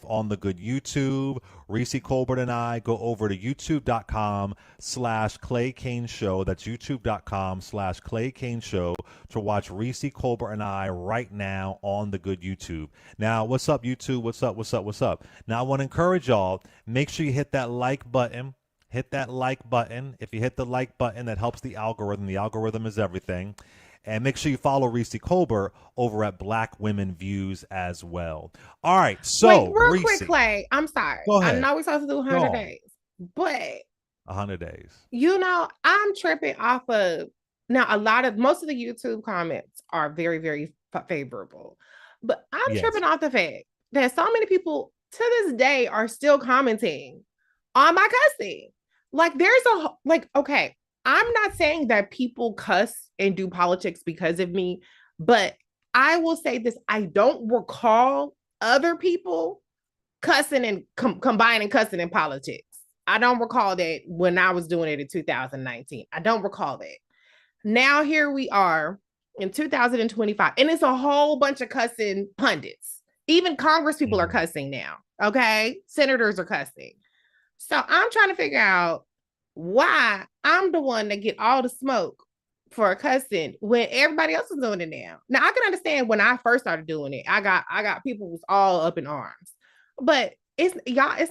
on the good YouTube. Reecie Colbert and I go over to youtube.com/Clay Kane Show. That's youtube.com/Clay Kane Show to watch Reecie Colbert and I right now on the good YouTube. Now, what's up, YouTube? What's up? What's up? What's up? Now, I want to encourage y'all, make sure you hit that like button. Hit that like button. If you hit the like button, that helps the algorithm. The algorithm is everything. And make sure you follow Reecie Colbert over at Black Women Views as well. All right, Wait, so real quick, Reecie, Clay. I'm sorry. go I ahead. know we're supposed to do Go 100 on. days, but 100 days. I'm tripping off of now. Most of the YouTube comments are very, very favorable, but I'm Yes. tripping off the fact that so many people to this day are still commenting on my cussing. Like, okay, I'm not saying that people cuss and do politics because of me, but I will say this: I don't recall other people cussing and combining cussing in politics. I don't recall that when I was doing it in 2019. I don't recall that. Now here we are in 2025, and it's a whole bunch of cussing pundits. Even Congress people are cussing now. Okay, senators are cussing. So I'm trying to figure out why I'm the one that get all the smoke for cussing when everybody else is doing it now. Now I can understand when I first started doing it, I got people who's all up in arms, but it's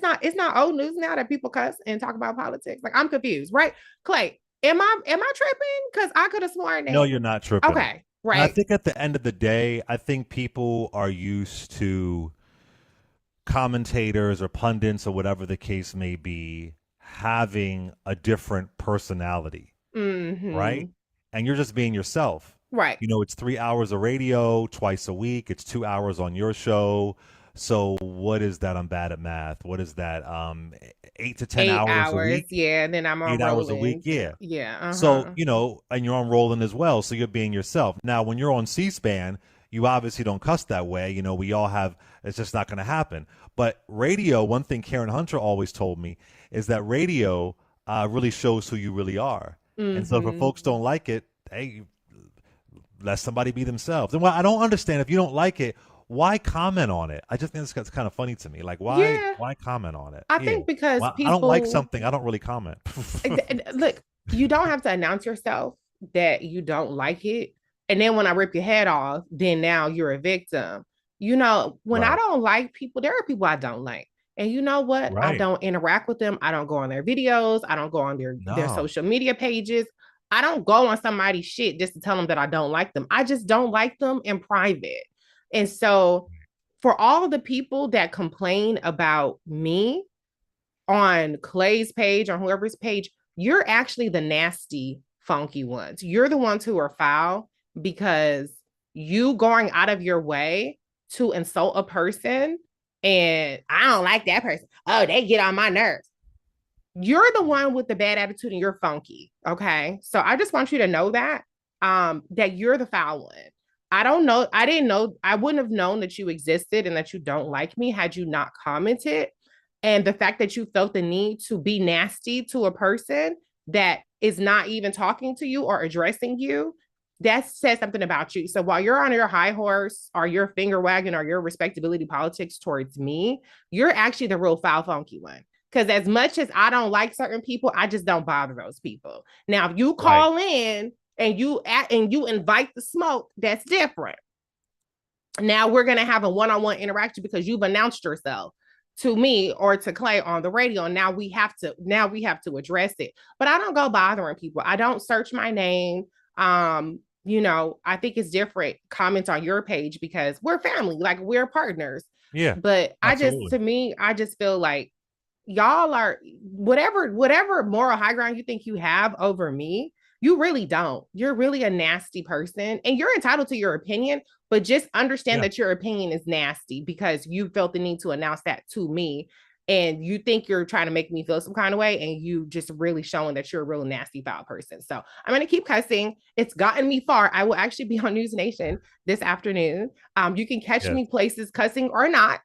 not old news now that people cuss and talk about politics. Like, I'm confused, right? Clay, am I tripping? Because I could have sworn No, that. you're not tripping. Okay, And I right. think at the end of the day, I think people are used to commentators or pundits or whatever the case may be having a different personality, right? Mm-hmm. And you're just being yourself. Right. It's 3 hours of radio twice a week. It's 2 hours on your show. So what is that? I'm bad at math. What is that? 8 to 10 eight hours a hours, week. yeah. And then I'm on 8 hours a week. rolling. Yeah. Yeah, So, uh-huh. and you're on rolling as well. So you're being yourself. Now, when you're on C-SPAN, you obviously don't cuss that way. We all have, it's just not going to happen. But radio, one thing Karen Hunter always told me is that radio really shows who you really are. And so if Mm-hmm. folks don't like it, hey, let somebody be themselves. And what I don't understand, if you don't like it, why comment on it? I just think it's kind of funny to me. Like, why Yeah, why comment on it? I Yeah. think because Well, I don't like people something. I don't really comment. look, you don't have to announce yourself that you don't like it. And then when I rip your head off, then now you're a victim. When I Right. don't like people, there are people I don't like. And you know what? I Right. don't interact with them. I don't go on their videos. I don't go on their No. social media pages. I don't go on somebody's shit just to tell them that I don't like them. I just don't like them in private. And so for all of the people that complain about me on Clay's page or whoever's page, you're actually the nasty, funky ones. You're the ones who are foul because you going out of your way to insult a person and I don't like that person. Oh, they get on my nerves. You're the one with the bad attitude and you're funky. Okay. So I just want you to know that you're the foul one. I don't know. I didn't know. I wouldn't have known that you existed and that you don't like me had you not commented. And the fact that you felt the need to be nasty to a person that is not even talking to you or addressing you, that says something about you. So while you're on your high horse or your finger wagging or your respectability politics towards me, you're actually the real foul funky one. Because as much as I don't like certain people, I just don't bother those people. Now, if you Right. call in and you invite the smoke, that's different. Now we're gonna have a one-on-one interaction because you've announced yourself to me or to Clay on the radio. And now we have to address it. But I don't go bothering people. I don't search my name. I think it's different comments on your page because we're family, like we're partners. Yeah. But Absolutely. to me, I just feel like y'all are whatever moral high ground you think you have over me, you really don't. You're really a nasty person and you're entitled to your opinion, but just understand Yeah. that your opinion is nasty because you felt the need to announce that to me and you think you're trying to make me feel some kind of way and you just really showing that you're a real nasty foul person. So I'm going to keep cussing. It's gotten me far. I will actually be on News Nation this afternoon. You can catch Yes. me places cussing or not.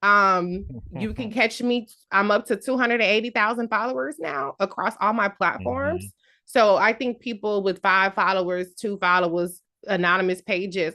You can catch me. I'm up to 280,000 followers now across all my Hmm. platforms. So I think people with 5 followers, 2 followers, anonymous pages,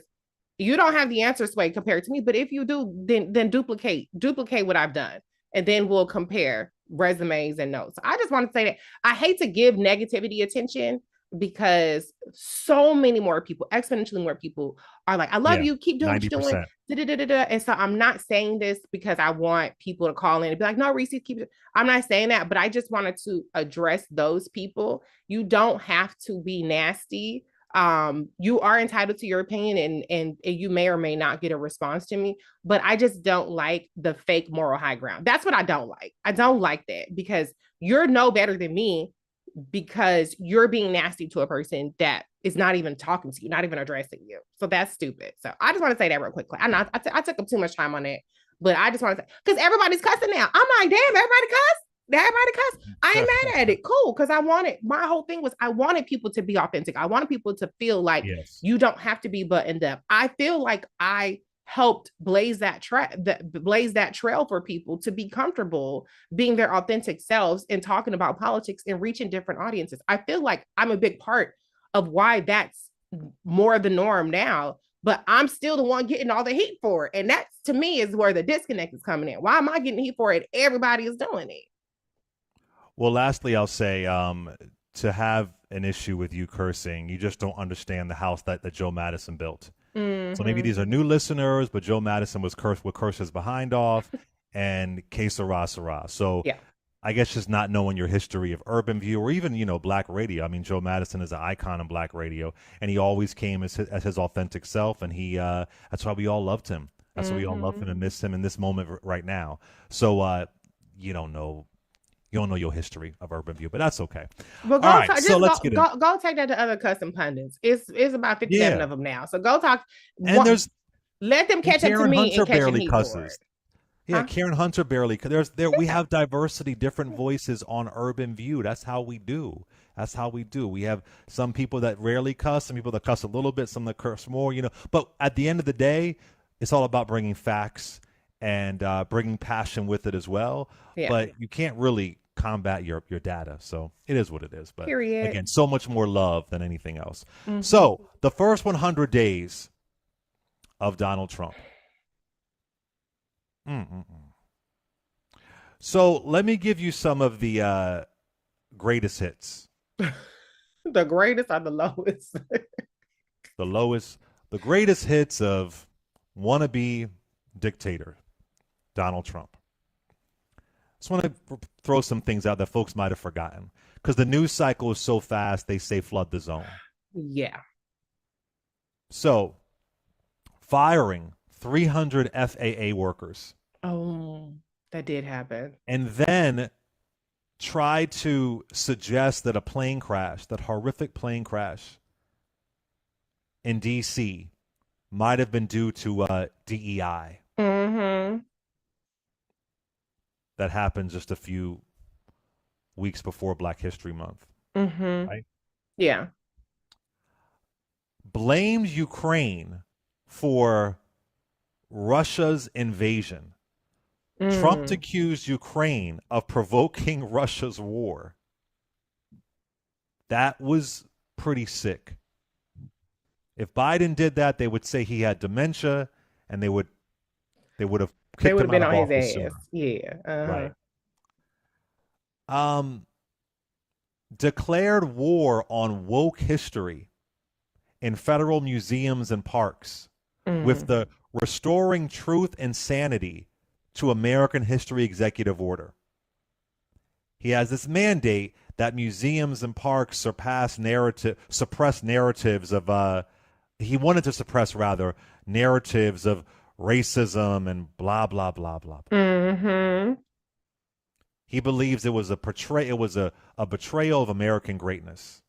You don't have the answer, Sway, compared to me. But if you do, then duplicate what I've done, and then we'll compare resumes and notes. I just want to say that I hate to give negativity attention because so many more people, exponentially more people, are like, I love Yeah, you, keep doing what you're doing. 90%. And so I'm not saying this because I want people to call in and be like, no, Reecie, keep it. I'm not saying that, but I just wanted to address those people. You don't have to be nasty. You are entitled to your opinion, and you may or may not get a response to me, but I just don't like the fake moral high ground. That's what I don't like. I don't like that because you're no better than me because you're being nasty to a person that is not even talking to you, not even addressing you. So that's stupid. So I just want to say that real quickly. I know I took up too much time on that, but I just want to say, because everybody's cussing now. I'm like, damn, everybody cuss. Everybody cuss. I ain't mad at it. Cool. Because my whole thing was I wanted people to be authentic. I wanted people to feel like Yes. you don't have to be buttoned up. I feel like I helped blaze that trail for people to be comfortable being their authentic selves and talking about politics and reaching different audiences. I feel like I'm a big part of why that's more the norm now, but I'm still the one getting all the heat for it. And that to me is where the disconnect is coming in. Why am I getting heat for it? Everybody is doing it. Well, lastly, I'll say to have an issue with you cursing, you just don't understand the house that Joe Madison built. Mm-hmm. So maybe these are new listeners, but Joe Madison was cursed with curses behind off and que sera, sera. So yeah. I guess just not knowing your history of Urban View or even, Black radio. I mean, Joe Madison is an icon in Black radio, and he always came as his authentic self, and that's why we all loved him. That's why we all love him and miss him in this moment right now. So you don't know your history of Urban View, but that's okay. But all right, so let's get in. Go take that to other custom pundits. It's about 57 of them now. So go talk. And let them catch up to me and catch barely heat cusses. for it. Yeah, Karen Hunter barely. We have diversity, different voices on Urban View. That's how we do. We have some people that rarely cuss, some people that cuss a little bit, some that curse more. But at the end of the day, it's all about bringing facts and bringing passion with it as well. Yeah. But you can't really combat your data. So it is what it is. But period. Again, so much more love than anything else. Mm-hmm. So the first 100 days of Donald Trump. So let me give you some of the greatest hits. The greatest or the lowest? The greatest hits of wannabe dictator Donald Trump. Just want to throw some things out that folks might have forgotten because the news cycle is so fast. They say flood the zone. Yeah. So firing 300 FAA workers. Oh, that did happen. And then tried to suggest that that horrific plane crash in D.C. might have been due to DEI. Mm-hmm. That happened just a few weeks before Black History Month. Mm-hmm. Right? Yeah. Blamed Ukraine for Russia's invasion. Trump accused Ukraine of provoking Russia's war. That was pretty sick. If Biden did that, they would say he had dementia, and they would have kicked him out of office sooner. Yeah. Uh-huh. Right. Declared war on woke history in federal museums and parks with the Restoring Truth and Sanity to American History Executive Order. He has this mandate that museums and parks suppress narratives of he wanted to suppress rather narratives of racism and blah blah blah blah. Mm-hmm. He believes it was a betrayal of American greatness.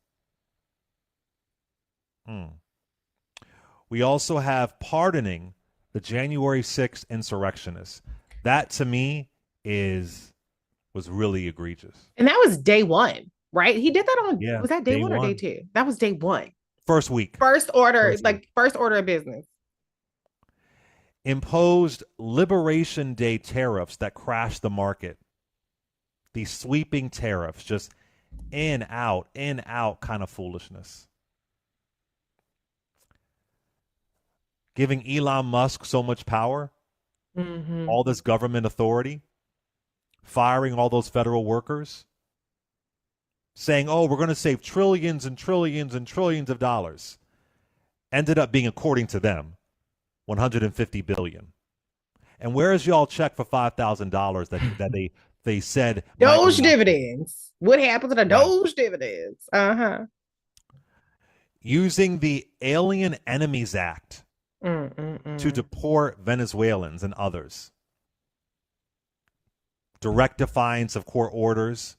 We also have pardoning the January 6th insurrectionists. That to me was really egregious. And that was day one, right? He did that on was that day one or day two? That was day one. First week. First order of business. Imposed Liberation Day tariffs that crashed the market. These sweeping tariffs, just in, out kind of foolishness. giving Elon Musk so much power, Mm-hmm. all this government authority, firing all those federal workers, saying, oh, we're going to save trillions and trillions and trillions of dollars. Ended up being, according to them, 150 billion. And where is y'all check for $5,000 that they said might Doge go out there? dividends. What happened to the Right. Doge dividends? Uh-huh. Using the Alien Enemies Act to Mm-mm-mm. deport Venezuelans and others. Direct defiance of court orders,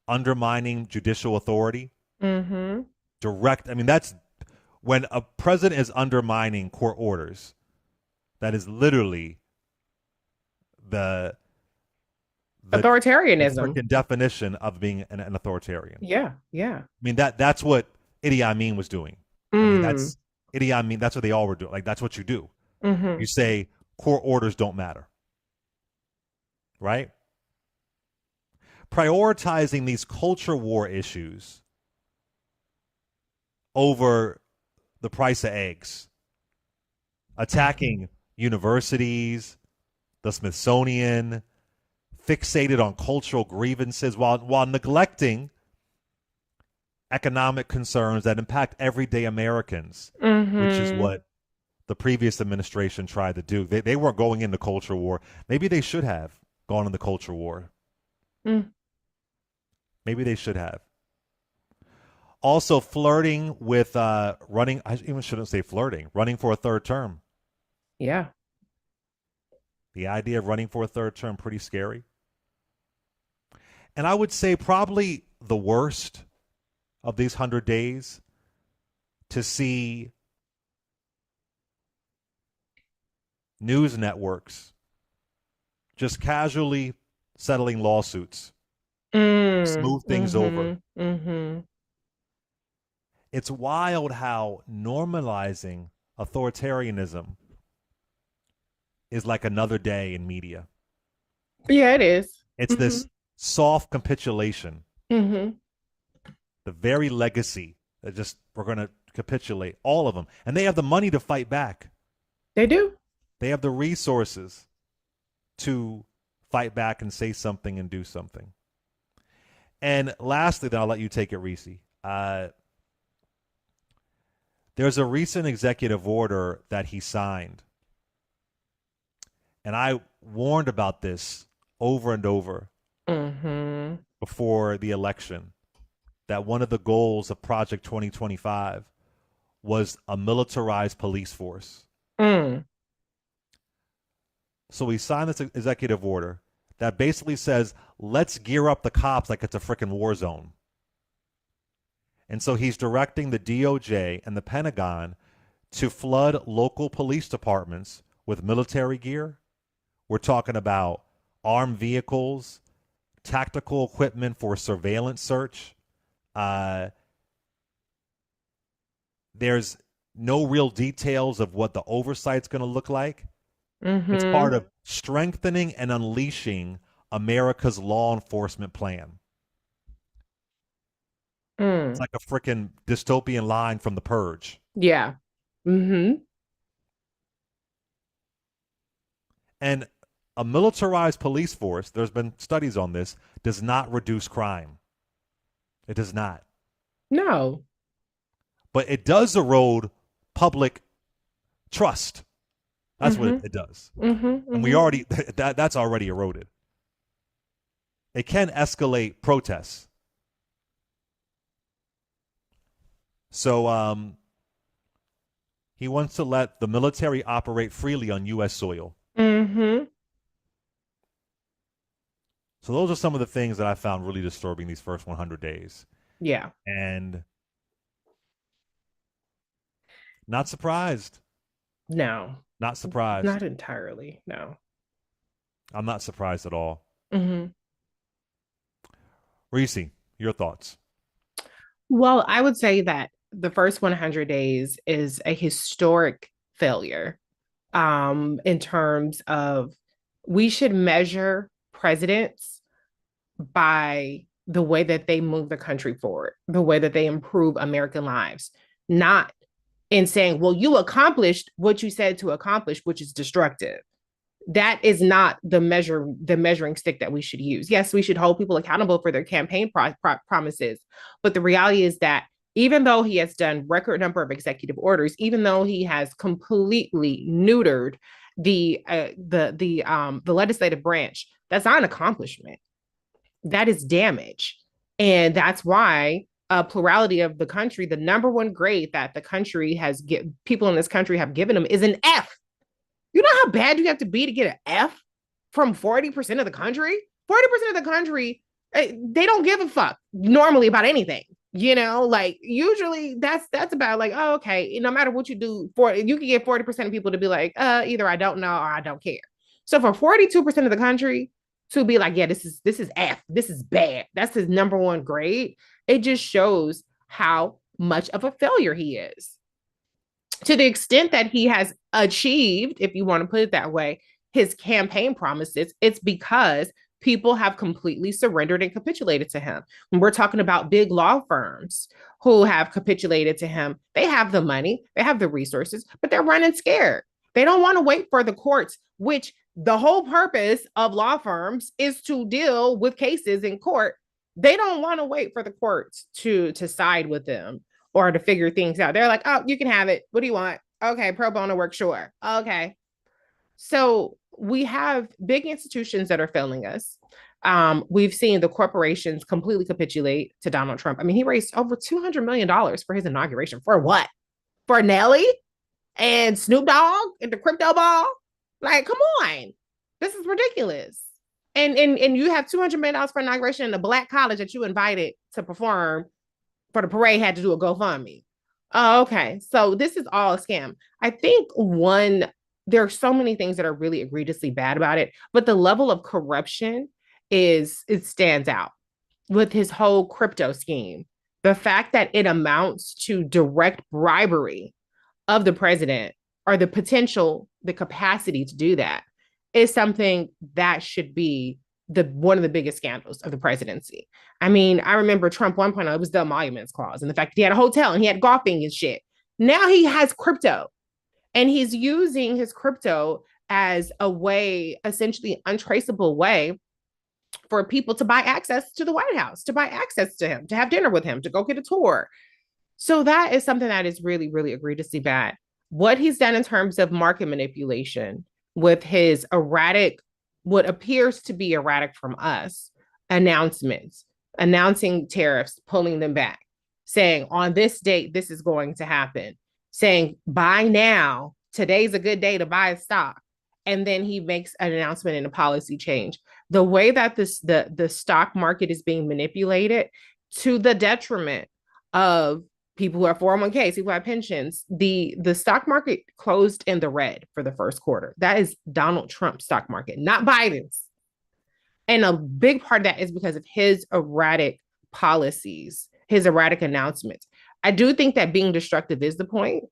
undermining judicial authority. Mm-hmm. I mean, that's when a president is undermining court orders. That is literally the the the Authoritarianism. freaking definition of being an authoritarian. Yeah, yeah. I mean, that's what Idi Amin was doing. I mean, Mm. that's Idi Amin. That's what they all were doing. Like, that's what you do. Mm-hmm. You say court orders don't matter, right? Prioritizing these culture war issues over the price of eggs, attacking universities, the Smithsonian, fixated on cultural grievances while neglecting economic concerns that impact everyday Americans, which is Mm-hmm. what the previous administration tried to do. They weren't going into culture war. Maybe they should have gone into culture war. Mm. Maybe they should have. Also, flirting with running. I even shouldn't say flirting. Running for a third term. Yeah. The idea of running for a third term, pretty scary. And I would say probably the worst of these 100 days to see news networks just casually settling lawsuits, Mm. smooth things over. Mm-hmm. Mm-hmm. It's wild how normalizing authoritarianism is like another day in media. Yeah, it is. It's Mm-hmm. this soft capitulation, Mm-hmm. the very legacy that just we're going to capitulate, all of them. And they have the money to fight back. They do. They have the resources to fight back and say something and do something. And lastly, then I'll let you take it, Reecie. There's a recent executive order that he signed. And I warned about this over and over Mm-hmm. before the election, that one of the goals of Project 2025 was a militarized police force. Mm. So he signed this executive order that basically says, let's gear up the cops like it's a freaking war zone. And so he's directing the DOJ and the Pentagon to flood local police departments with military gear. We're talking about armed vehicles, tactical equipment for surveillance search. There's no real details of what the oversight's going to look like. It's Mm-hmm. part of strengthening and unleashing America's law enforcement plan. It's Mm. like a freaking dystopian line from The Purge. Yeah. Mm-hmm. And a militarized police force, there's been studies on this, does not reduce crime. It does not. No. But it does erode public trust. That's what Mm-hmm. it does. Mm-hmm. And we Mm-hmm. already, that's already eroded. It can escalate protests. So he wants to let the military operate freely on U.S. soil. Mm-hmm. So those are some of the things that I found really disturbing these first 100 days. Yeah. And not surprised. No. Not surprised. Not entirely. No. I'm not surprised at all. Mm-hmm. Reecie, your thoughts? Well, I would say that the first 100 days is a historic failure in terms of we should measure presidents by the way that they move the country forward, the way that they improve American lives, not in saying, well, you accomplished what you said to accomplish, which is destructive. That is not the measuring stick that we should use. Yes, we should hold people accountable for their campaign promises, but the reality is that even though he has done record number of executive orders, even though he has completely neutered the legislative branch, that's not an accomplishment. That is damage, and that's why a plurality of the country, the number one grade that the country has people in this country have given him is an F. You know how bad you have to be to get an F from 40% of the country? 40% of the country, they don't give a fuck normally about anything. Like usually that's about like, oh, okay, no matter what you do, you can get 40% of people to be like, either I don't know or I don't care. So for 42% of the country to be like, yeah, this is F, this is bad, that's his number one grade, it just shows how much of a failure he is. To the extent that he has achieved, if you want to put it that way, his campaign promises, it's because people have completely surrendered and capitulated to him. When we're talking about big law firms who have capitulated to him, they have the money, they have the resources, but they're running scared. They don't want to wait for the courts, which the whole purpose of law firms is to deal with cases in court. They don't want to wait for the courts to side with them or to figure things out. They're like, oh, you can have it. What do you want? Okay, pro bono work, sure. Okay. So we have big institutions that are failing us. We've seen the corporations completely capitulate to Donald Trump. I mean, he raised over $200 million for his inauguration. For what? For Nelly and Snoop Dogg and the crypto ball? Like, come on. This is ridiculous. And you have $200 million for inauguration in a black college that you invited to perform for the parade had to do a GoFundMe. Oh, okay. So this is all a scam. I think there are so many things that are really egregiously bad about it, but the level of corruption it stands out with his whole crypto scheme. The fact that it amounts to direct bribery of the president or the capacity to do that is something that should be one of the biggest scandals of the presidency. I mean, I remember Trump 1.0, it was the emoluments clause and the fact that he had a hotel and he had golfing and shit. Now he has crypto and he's using his crypto as a way, essentially untraceable way for people to buy access to the White House, to buy access to him, to have dinner with him, to go get a tour. So that is something that is really, really egregiously bad. What he's done in terms of market manipulation with his erratic, what appears to be erratic from us, announcements, announcing tariffs, pulling them back, saying on this date, this is going to happen, saying buy now, today's a good day to buy a stock. And then he makes an announcement and a policy change. The way that the stock market is being manipulated to the detriment of people who have 401ks, people who have pensions, the stock market closed in the red for the first quarter. That is Donald Trump's stock market, not Biden's. And a big part of that is because of his erratic policies, his erratic announcements. I do think that being destructive is the point.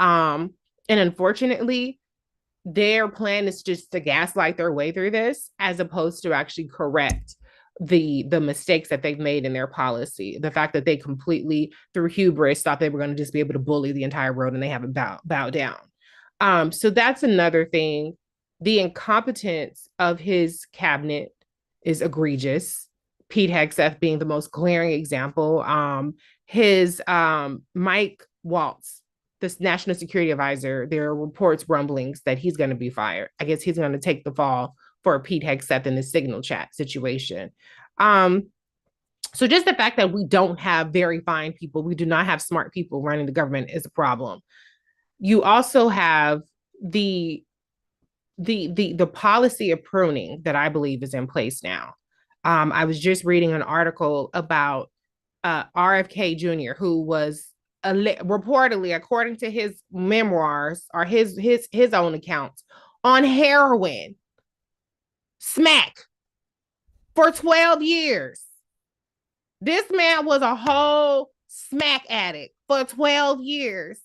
And unfortunately, their plan is just to gaslight their way through this, as opposed to actually correct the mistakes that they've made in their policy. The fact that they completely, through hubris, thought they were going to just be able to bully the entire world and they haven't bowed down. So that's another thing. The incompetence of his cabinet is egregious. Pete Hegseth being the most glaring example. His Mike Waltz, this national security advisor, there are reports, rumblings that he's going to be fired. I guess he's going to take the fall for Pete Hegseth in the Signal chat situation. So just the fact that we don't have very fine people, we do not have smart people running the government is a problem. You also have the policy of pruning that I believe is in place now. I was just reading an article about RFK Jr., who was reportedly, according to his memoirs or his own accounts, on heroin, smack, for 12 years. This man was a whole smack addict for 12 years.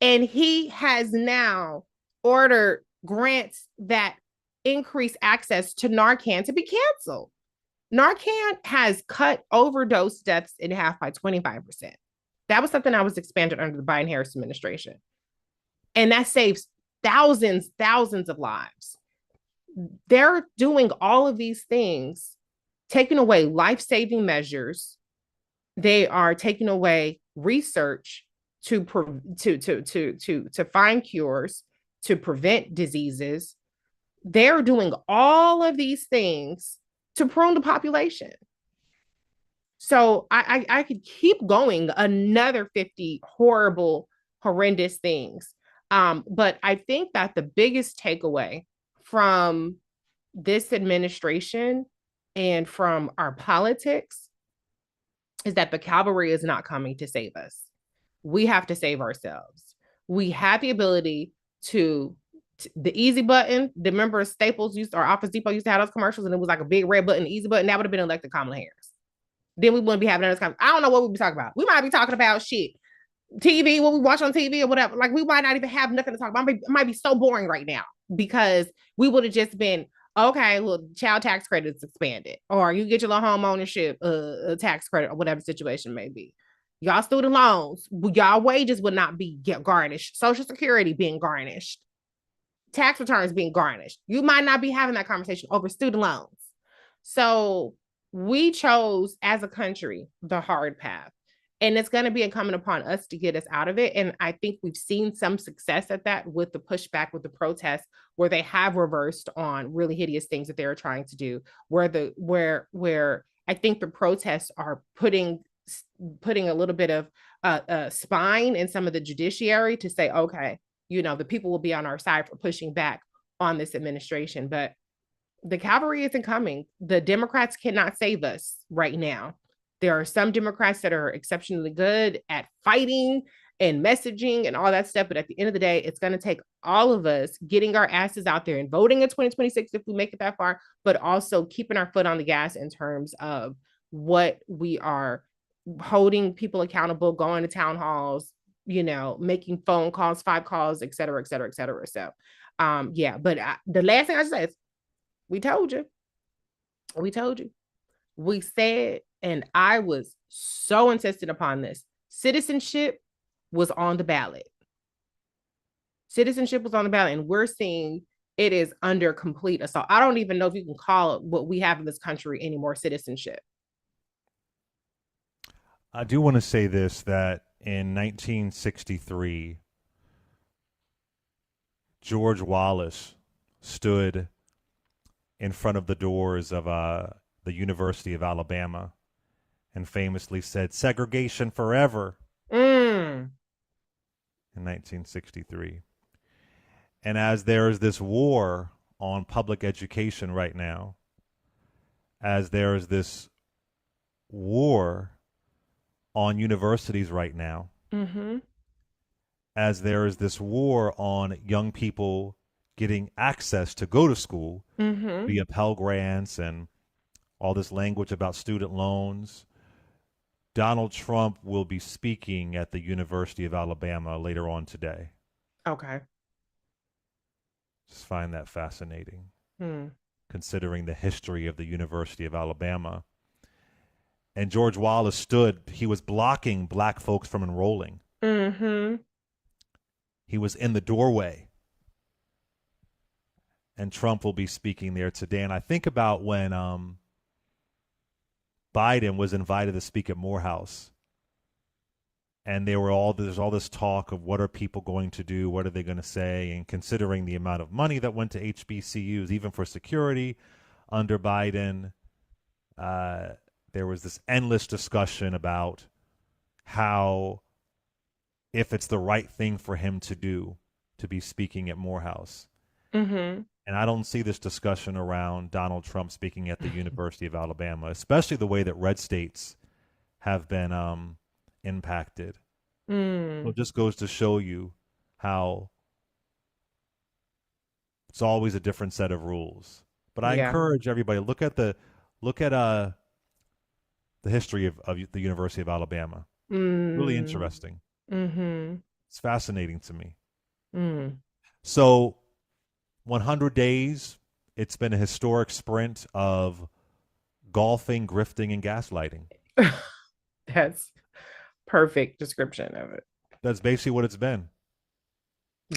And he has now ordered grants that increase access to Narcan to be canceled. Narcan has cut overdose deaths in half by 25%. That was something that was expanded under the Biden-Harris administration. And that saves thousands of lives. They're doing all of these things, taking away life-saving measures. They are taking away research to find cures, to prevent diseases. They're doing all of these things to prune the population. So I could keep going another 50 horrible, horrendous things. But I think that the biggest takeaway from this administration and from our politics is that the cavalry is not coming to save us. We have to save ourselves. We have the ability to the easy button. The member Staples used, or Office Depot used to have those commercials, and it was like a big red button, the easy button. That would have been elected Kamala Harris. Then we wouldn't be having this conversation. I don't know what we'd be talking about. We might be talking about shit, TV, what we watch on TV or whatever. Like we might not even have nothing to talk about. It might be so boring right now because we would have just been, okay, well, child tax credits expanded, or you get your little home ownership tax credit, or whatever situation may be. Y'all student loans, y'all wages would not be garnished. Social Security being garnished, tax returns being garnished. You might not be having that conversation over student loans. So we chose as a country the hard path. And it's going to be incumbent upon us to get us out of it. And I think we've seen some success at that with the pushback, with the protests, where they have reversed on really hideous things that they were trying to do. Where I think the protests are putting a little bit of spine in some of the judiciary to say, okay, the people will be on our side for pushing back on this administration. But the cavalry isn't coming. The Democrats cannot save us right now. There are some Democrats that are exceptionally good at fighting and messaging and all that stuff. But at the end of the day, it's going to take all of us getting our asses out there and voting in 2026 if we make it that far, but also keeping our foot on the gas in terms of what we are holding people accountable, going to town halls, making phone calls, 5 calls, et cetera, et cetera, et cetera. So, yeah, but the last thing I say is, we told you. We told you. We said, and I was so insistent upon this, citizenship was on the ballot. Citizenship was on the ballot, and we're seeing it is under complete assault. I don't even know if you can call it what we have in this country anymore, citizenship. I do want to say this, that in 1963, George Wallace stood in front of the doors of the University of Alabama and famously said, "Segregation forever," in 1963. And as there is this war on public education right now, as there is this war on universities right now, as there is this war on young people getting access to go to school via Pell Grants and all this language about student loans, Donald Trump will be speaking at the University of Alabama later on today. Okay. Just find that fascinating, considering the history of the University of Alabama. And George Wallace stood, he was blocking black folks from enrolling. He was in the doorway. And Trump will be speaking there today. And I think about when Biden was invited to speak at Morehouse. And there's all this talk of what are people going to do? What are they going to say? And considering the amount of money that went to HBCUs, even for security under Biden, there was this endless discussion about how, if it's the right thing for him to do, to be speaking at Morehouse. And I don't see this discussion around Donald Trump speaking at the University of Alabama, especially the way that red states have been impacted. So it just goes to show you how it's always a different set of rules. But I encourage everybody, look at the history of the University of Alabama. Really interesting. It's fascinating to me. So 100 days, it's been a historic sprint of golfing, grifting, and gaslighting. That's perfect description of it. That's basically what it's been.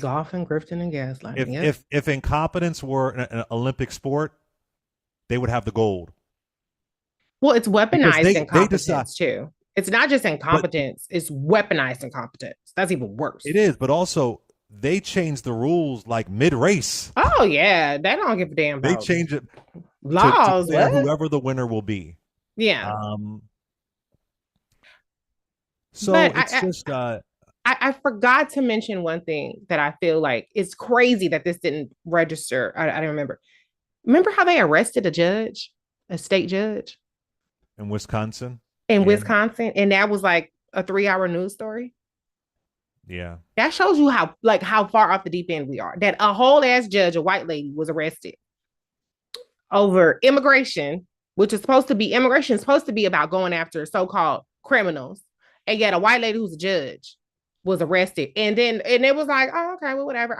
Golfing, grifting, and gaslighting. If Yep. if incompetence were an Olympic sport, they would have the gold Well, it's because weaponized they decide. incompetence too. It's not just But incompetence, it's weaponized incompetence. That's even worse. it is. But also they change the rules like mid race. Oh yeah, they don't give a damn They about change it to laws. clear What? whoever the winner will be. Yeah. Um, so But it's just I forgot to mention one thing that I feel like it's crazy that this didn't register. I don't remember. Remember how they arrested a judge, a state judge in Wisconsin. in Yeah, Wisconsin, and that was like a 3 hour news story. yeah. That shows you how far off the deep end we are. That a whole ass judge, a white lady, was arrested over immigration, which is supposed to be immigration is supposed to be about going after so-called criminals, and yet a white lady who's a judge was arrested, and it was like, oh, okay, well, whatever.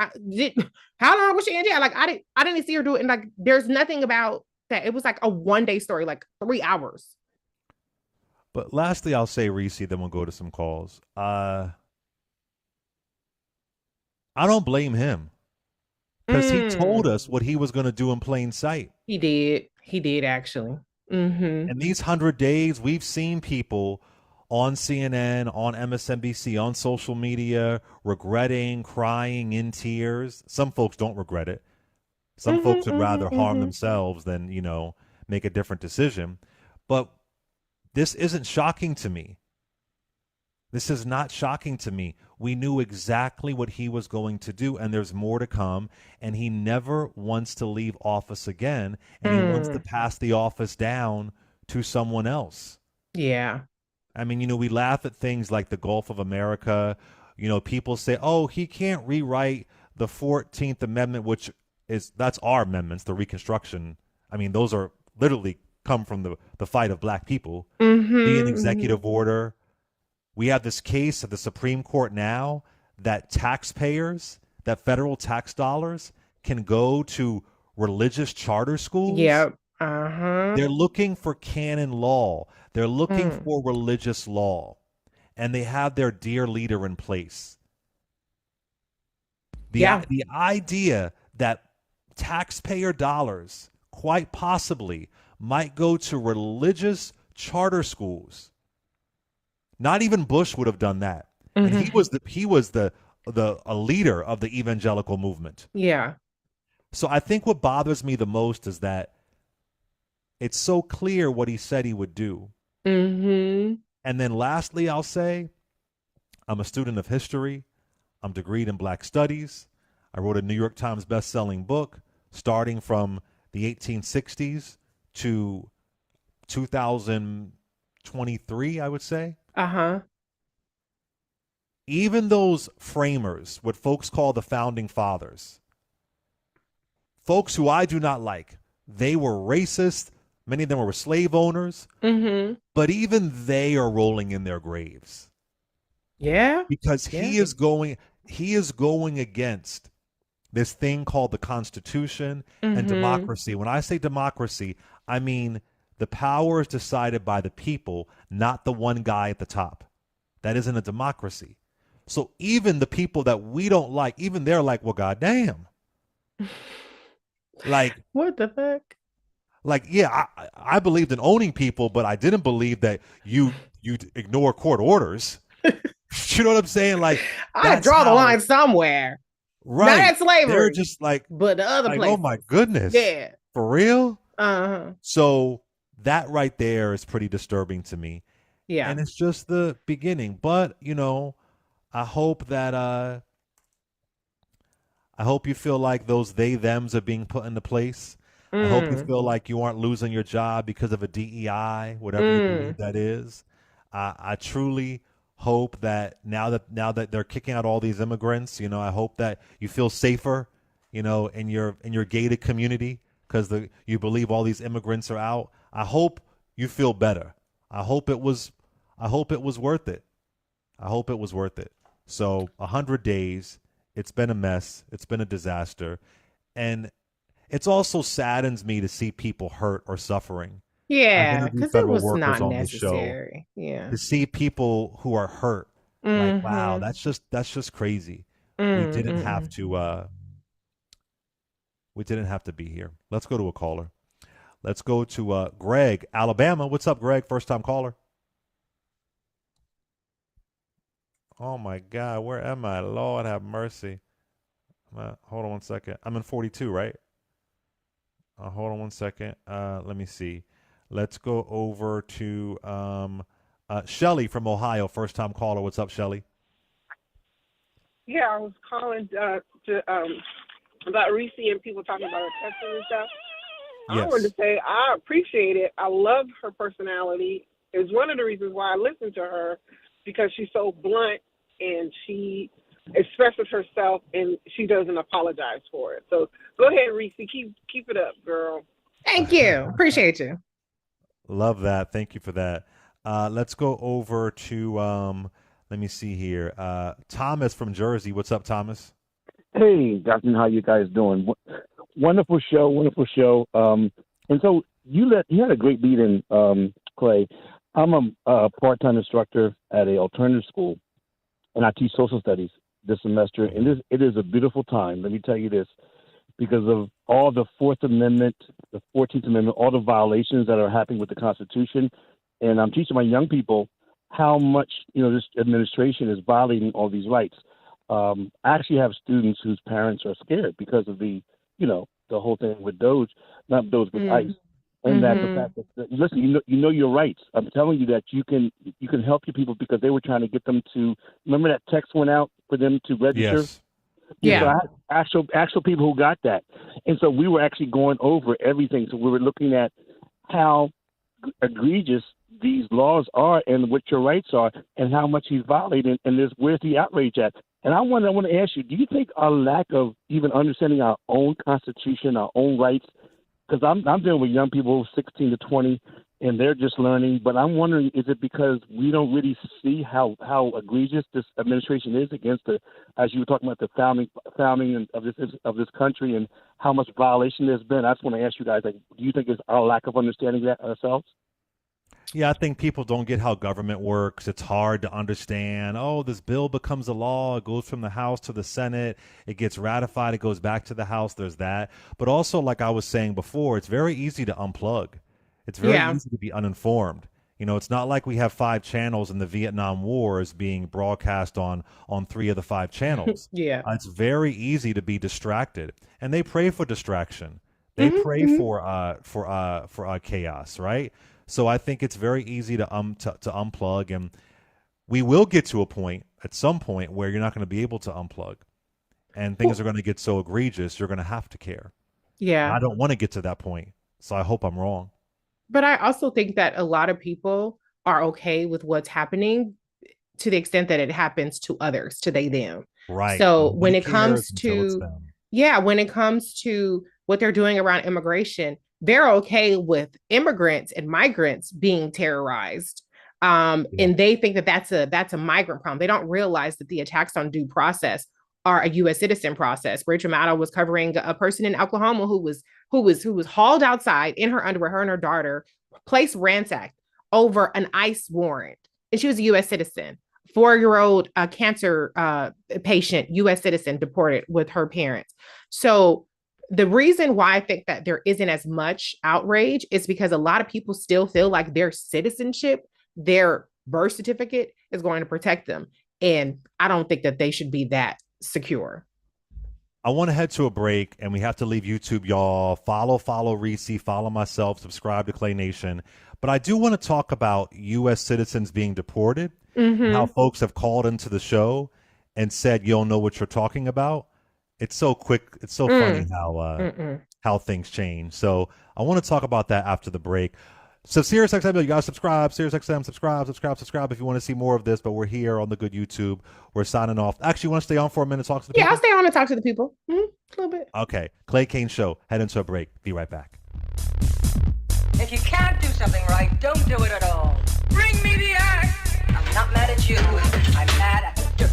How long was she in jail? Like, I didn't see her do it, and like, there's nothing about that. It was like a 1 day story, like 3 hours. But lastly, I'll say Reece. Then we'll go to some calls. I don't blame him because he told us what he was going to do in plain sight. He did actually. In these 100 days, we've seen people on CNN, on MSNBC, on social media, regretting, crying in tears. Some folks don't regret it. Some folks would rather harm themselves than, make a different decision. But this isn't shocking to me. This is not shocking to me. We knew exactly what he was going to do, and there's more to come. And he never wants to leave office again, and he wants to pass the office down to someone else. Yeah. I mean, we laugh at things like the Gulf of America. People say, oh, he can't rewrite the 14th Amendment, that's our amendments, the Reconstruction. I mean, those are literally come from the fight of black people. The executive order. We have this case at the Supreme Court now that federal tax dollars can go to religious charter schools. Yep. Uh-huh. They're looking for canon law. They're looking for religious law. And they have their dear leader in place. The idea that taxpayer dollars quite possibly might go to religious charter schools. Not even Bush would have done that. And he was a leader of the evangelical movement. Yeah. So I think what bothers me the most is that it's so clear what he said he would do. And then lastly, I'll say, I'm a student of history. I'm degreed in Black Studies. I wrote a New York Times best-selling book starting from the 1860s to 2023, I would say. Uh-huh. Even those framers, what folks call the founding fathers, folks who I do not like, they were racist. Many of them were slave owners. But even they are rolling in their graves. Yeah. Because he is going against this thing called the Constitution and democracy. When I say democracy, I mean the power is decided by the people, not the one guy at the top. That isn't a democracy. So even the people that we don't like, even they're like, well, goddamn. Like, what the fuck? Like, yeah, I believed in owning people, but I didn't believe that you ignore court orders. You know what I'm saying? Like, I draw the line somewhere. Right. Not at slavery. They're just like, but the other place. Oh my goodness. Yeah. For real? Uh-huh. So that right there is pretty disturbing to me. Yeah. And it's just the beginning. But, I hope that I hope you feel like those they-thems are being put into place. I hope you feel like you aren't losing your job because of a DEI, whatever you believe that is. I truly hope that now that they're kicking out all these immigrants, I hope that you feel safer, in your gated community because you believe all these immigrants are out. I hope you feel better. I hope it was worth it. I hope it was worth it. So 100 days, it's been a mess. It's been a disaster. And it's also saddens me to see people hurt or suffering Yeah, identity because it federal was workers not on this show, necessary. Yeah. to see people who are hurt, like, wow, Mm-hmm. that's just crazy. We didn't have Mm-mm. to we didn't have to be here. Let's go to a caller. Let's go to Greg, Alabama. What's up, Greg? First time caller. Oh my God, where am I? Lord have mercy. Hold on one second. I'm in 42, right? Hold on one second. Let me see. Let's go over to Shelly from Ohio, first time caller. What's up, Shelly? Yeah, I was calling about Reecie and people talking about her testing and stuff. I wanted Yes. to say I appreciate it. I love her personality. It's one of the reasons why I listen to her, because she's so blunt and she expresses herself and she doesn't apologize for it. So go ahead, Reecie. Keep it up, girl. Thank you. Appreciate you. Love that. Thank you for that. Let's go over to let me see here. Thomas from Jersey. What's up, Thomas? Hey, Dustin, how you guys doing? Wonderful show, wonderful show. And so you had a great beat in, Clay. I'm a part-time instructor at a alternative school, and I teach social studies this semester. And it is a beautiful time. Let me tell you this, because of all the Fourth Amendment, the 14th Amendment, all the violations that are happening with the Constitution. And I'm teaching my young people how much, this administration is violating all these rights. I actually have students whose parents are scared because of the whole thing with not Doge, but ICE. And that the fact that, listen, you know your rights. I'm telling you that you can help your people, because they were trying to get them to, remember that text went out for them to register? Yes. Yeah. So I had actual people who got that. And so we were actually going over everything. So we were looking at how egregious these laws are and what your rights are and how much he's violating, and where's the outrage at? And I want to ask you, do you think our lack of even understanding our own Constitution, our own rights, because I'm dealing with young people 16 to 20, and they're just learning, but I'm wondering, is it because we don't really see how egregious this administration is against as you were talking about, the founding of this country, and how much violation there's been? I just want to ask you guys, do you think it's our lack of understanding that ourselves? Yeah, I think people don't get how government works. It's hard to understand. Oh, this bill becomes a law. It goes from the House to the Senate. It gets ratified. It goes back to the House. There's that. But also, like I was saying before, it's very easy to unplug. It's very easy to be uninformed. It's not like we have 5 channels and the Vietnam War is being broadcast on 3 of the 5 channels. Yeah. It's very easy to be distracted. And they pray for distraction. They pray for chaos, right? So I think it's very easy to unplug, and we will get to a point at some point where you're not going to be able to unplug, and things are going to get so egregious you're going to have to care. Yeah. And I don't want to get to that point, so I hope I'm wrong. But I also think that a lot of people are okay with what's happening to the extent that it happens to others, to them. Right. So Nobody when it cares comes until it's to, them. when it comes to what they're doing around immigration, they're okay with immigrants and migrants being terrorized. And they think that that's a migrant problem. They don't realize that the attacks on due process are a U.S. citizen process. Rachel Maddow was covering a person in Oklahoma who was hauled outside in her underwear, her and her daughter, place ransacked over an ICE warrant. And she was a U.S. citizen. 4-year-old cancer patient, U.S. citizen, deported with her parents. So the reason why I think that there isn't as much outrage is because a lot of people still feel like their citizenship, their birth certificate, is going to protect them. And I don't think that they should be that secure. I want to head to a break, and we have to leave YouTube, y'all. Follow Reecie, follow myself, subscribe to Clay Nation. But I do want to talk about U.S. citizens being deported, how folks have called into the show and said, you don't know what you're talking about. It's so quick. It's so funny how things change. So I want to talk about that after the break. So SiriusXM, you gotta subscribe. SiriusXM, subscribe if you want to see more of this. But we're here on the good YouTube. We're signing off. Actually, you want to stay on for a minute, talk to the people? Yeah, I'll stay on and talk to the people a little bit. Okay, Clay Kane Show. Head into a break. Be right back. If you can't do something right, don't do it at all. Bring me the axe. I'm not mad at you. I'm mad at the dirt.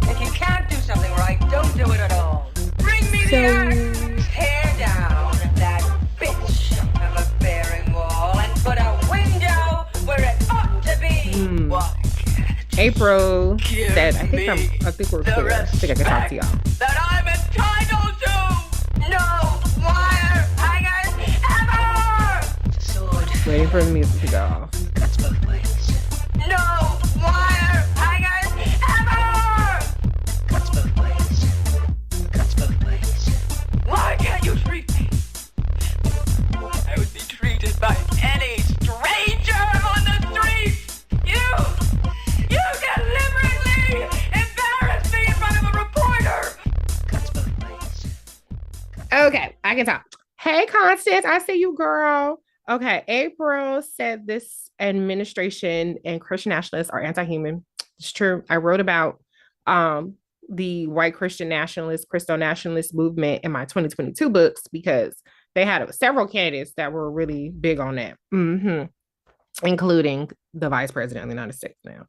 If you can't do something right, don't do it at all. Bring me the axe. Tear down that bitch of a bearing wall and April Give said, I me think we're the clear. I think I can talk to y'all. that I'm entitled to. No wire hangers ever. Sword Waiting for the music to go off. cuts both ways. No wire hangers ever. Cuts both ways. Cuts both ways. Why can't you treat me? I would be treated by any stranger on the street. You deliberately embarrassed me in front of a reporter. Cuts both ways. Okay, I can talk. Hey, Constance, I see you, girl. Okay, April said this administration and Christian nationalists are anti-human. It's true. I wrote about the white Christian nationalist, Christo nationalist movement in my 2022 books because they had several candidates that were really big on that, including the vice president of the United States now.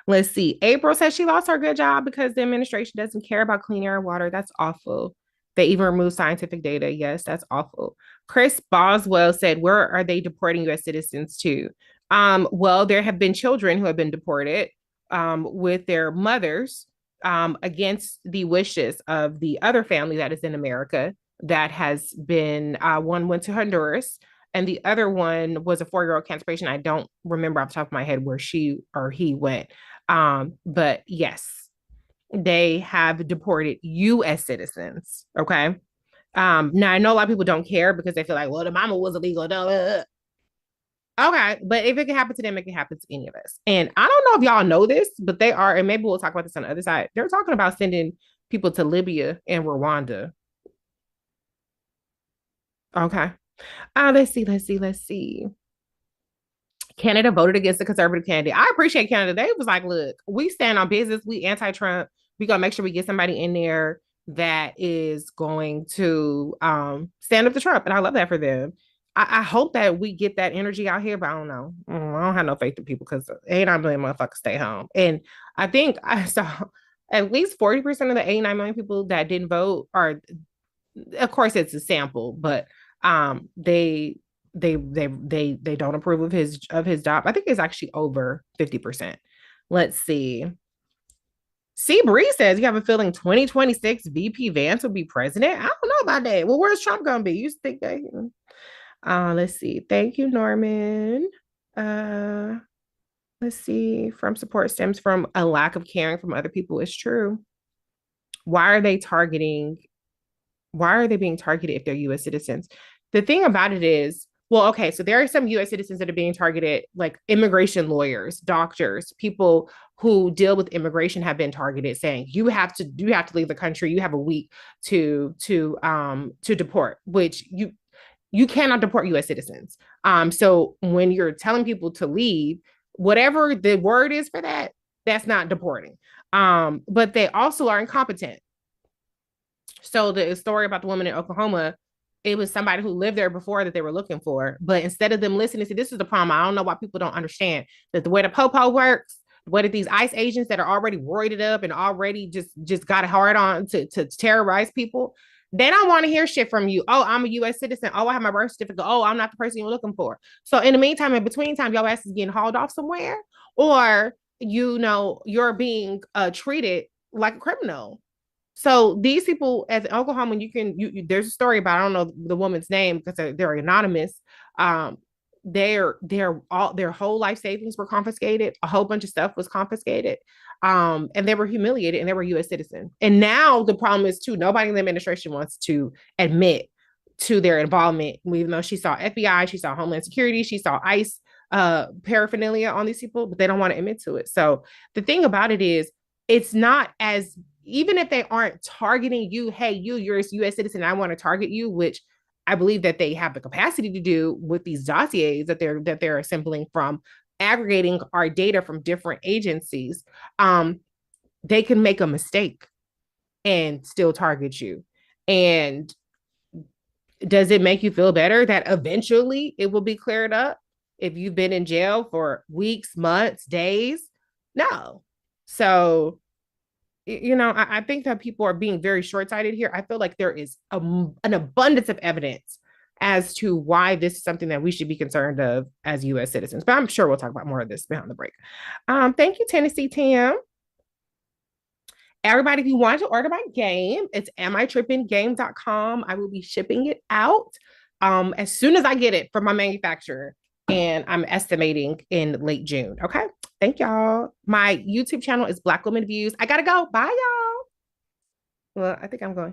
Let's see. April says she lost her good job because the administration doesn't care about clean air and water. That's awful. They even removed scientific data. Yes, that's awful. Chris Boswell said, where are they deporting U.S. citizens to? Well, there have been children who have been deported with their mothers against the wishes of the other family that is in America that has been, one went to Honduras and the other one was a 4-year-old cancer patient. I don't remember off the top of my head where she or he went. But yes, they have deported U.S. citizens. Okay. Now I know a lot of people don't care because they feel like, well, the mama was illegal. Okay, but if it can happen to them, it can happen to any of us. And I don't know if y'all know this, but they are, and maybe we'll talk about this on the other side. They're talking about sending people to Libya and Rwanda. Okay. Let's see. Canada voted against the conservative candidate. I appreciate Canada. They was like, look, we stand on business. We anti-Trump. We gotta make sure we get somebody in there that is going to stand up to Trump. And I love that for them. I hope that we get that energy out here, but I don't know. I don't have no faith in people because 89 million motherfuckers stay home. And I think I saw at least 40% of the 89 million people that didn't vote are, of course, it's a sample, but they don't approve of his job. I think it's actually over 50%. Let's see. C. Bree says, you have a feeling 2026 VP Vance will be president? I don't know about that. Well, where's Trump going to be? You think that? Let's see. Thank you, Norman. Let's see. From support stems from a lack of caring from other people. It's true. Why are they being targeted if they're U.S. citizens? The thing about it is, well, okay, so there are some U.S. citizens that are being targeted, like immigration lawyers, doctors, people who deal with immigration have been targeted, saying you have to leave the country. You have a week to deport, which you cannot deport U.S. citizens. So when you're telling people to leave, whatever the word is for that, that's not deporting. But they also are incompetent. So the story about the woman in Oklahoma, it was somebody who lived there before that they were looking for. But instead of them listening to, this is the problem. I don't know why people don't understand that the way the popo works, what are these ICE agents that are already roided up and already just got a hard on to terrorize people? They don't want to hear shit from you. Oh, I'm a U.S. citizen. Oh, I have my birth certificate. Oh, I'm not the person you're looking for. So in the meantime, in between time, your ass is getting hauled off somewhere, or you're being treated like a criminal. So these people as Oklahoma, there's a story about, I don't know the woman's name because they're anonymous. Their whole life savings were confiscated. A whole bunch of stuff was confiscated. And they were humiliated, and they were U.S. citizens. And now the problem is too, nobody in the administration wants to admit to their involvement, even though she saw FBI, she saw Homeland Security, she saw ICE paraphernalia on these people, but they don't want to admit to it. So the thing about it is, it's not as, even if they aren't targeting you, hey, you're a U.S. citizen, I want to target you, which I believe that they have the capacity to do with these dossiers that they're assembling from aggregating our data from different agencies. They can make a mistake and still target you. And does it make you feel better that eventually it will be cleared up if you've been in jail for weeks, months, days? No. So, I think that people are being very short-sighted here. I feel like there is an abundance of evidence as to why this is something that we should be concerned of as U.S. citizens. But I'm sure we'll talk about more of this behind the break. Thank you, Tennessee Tim. Everybody, if you want to order my game, it's amitrippinggame.com. I will be shipping it out as soon as I get it from my manufacturer. And I'm estimating in late June. Okay. Thank y'all. My YouTube channel is Black Women Views. I gotta go. Bye, y'all. Well, I think I'm going.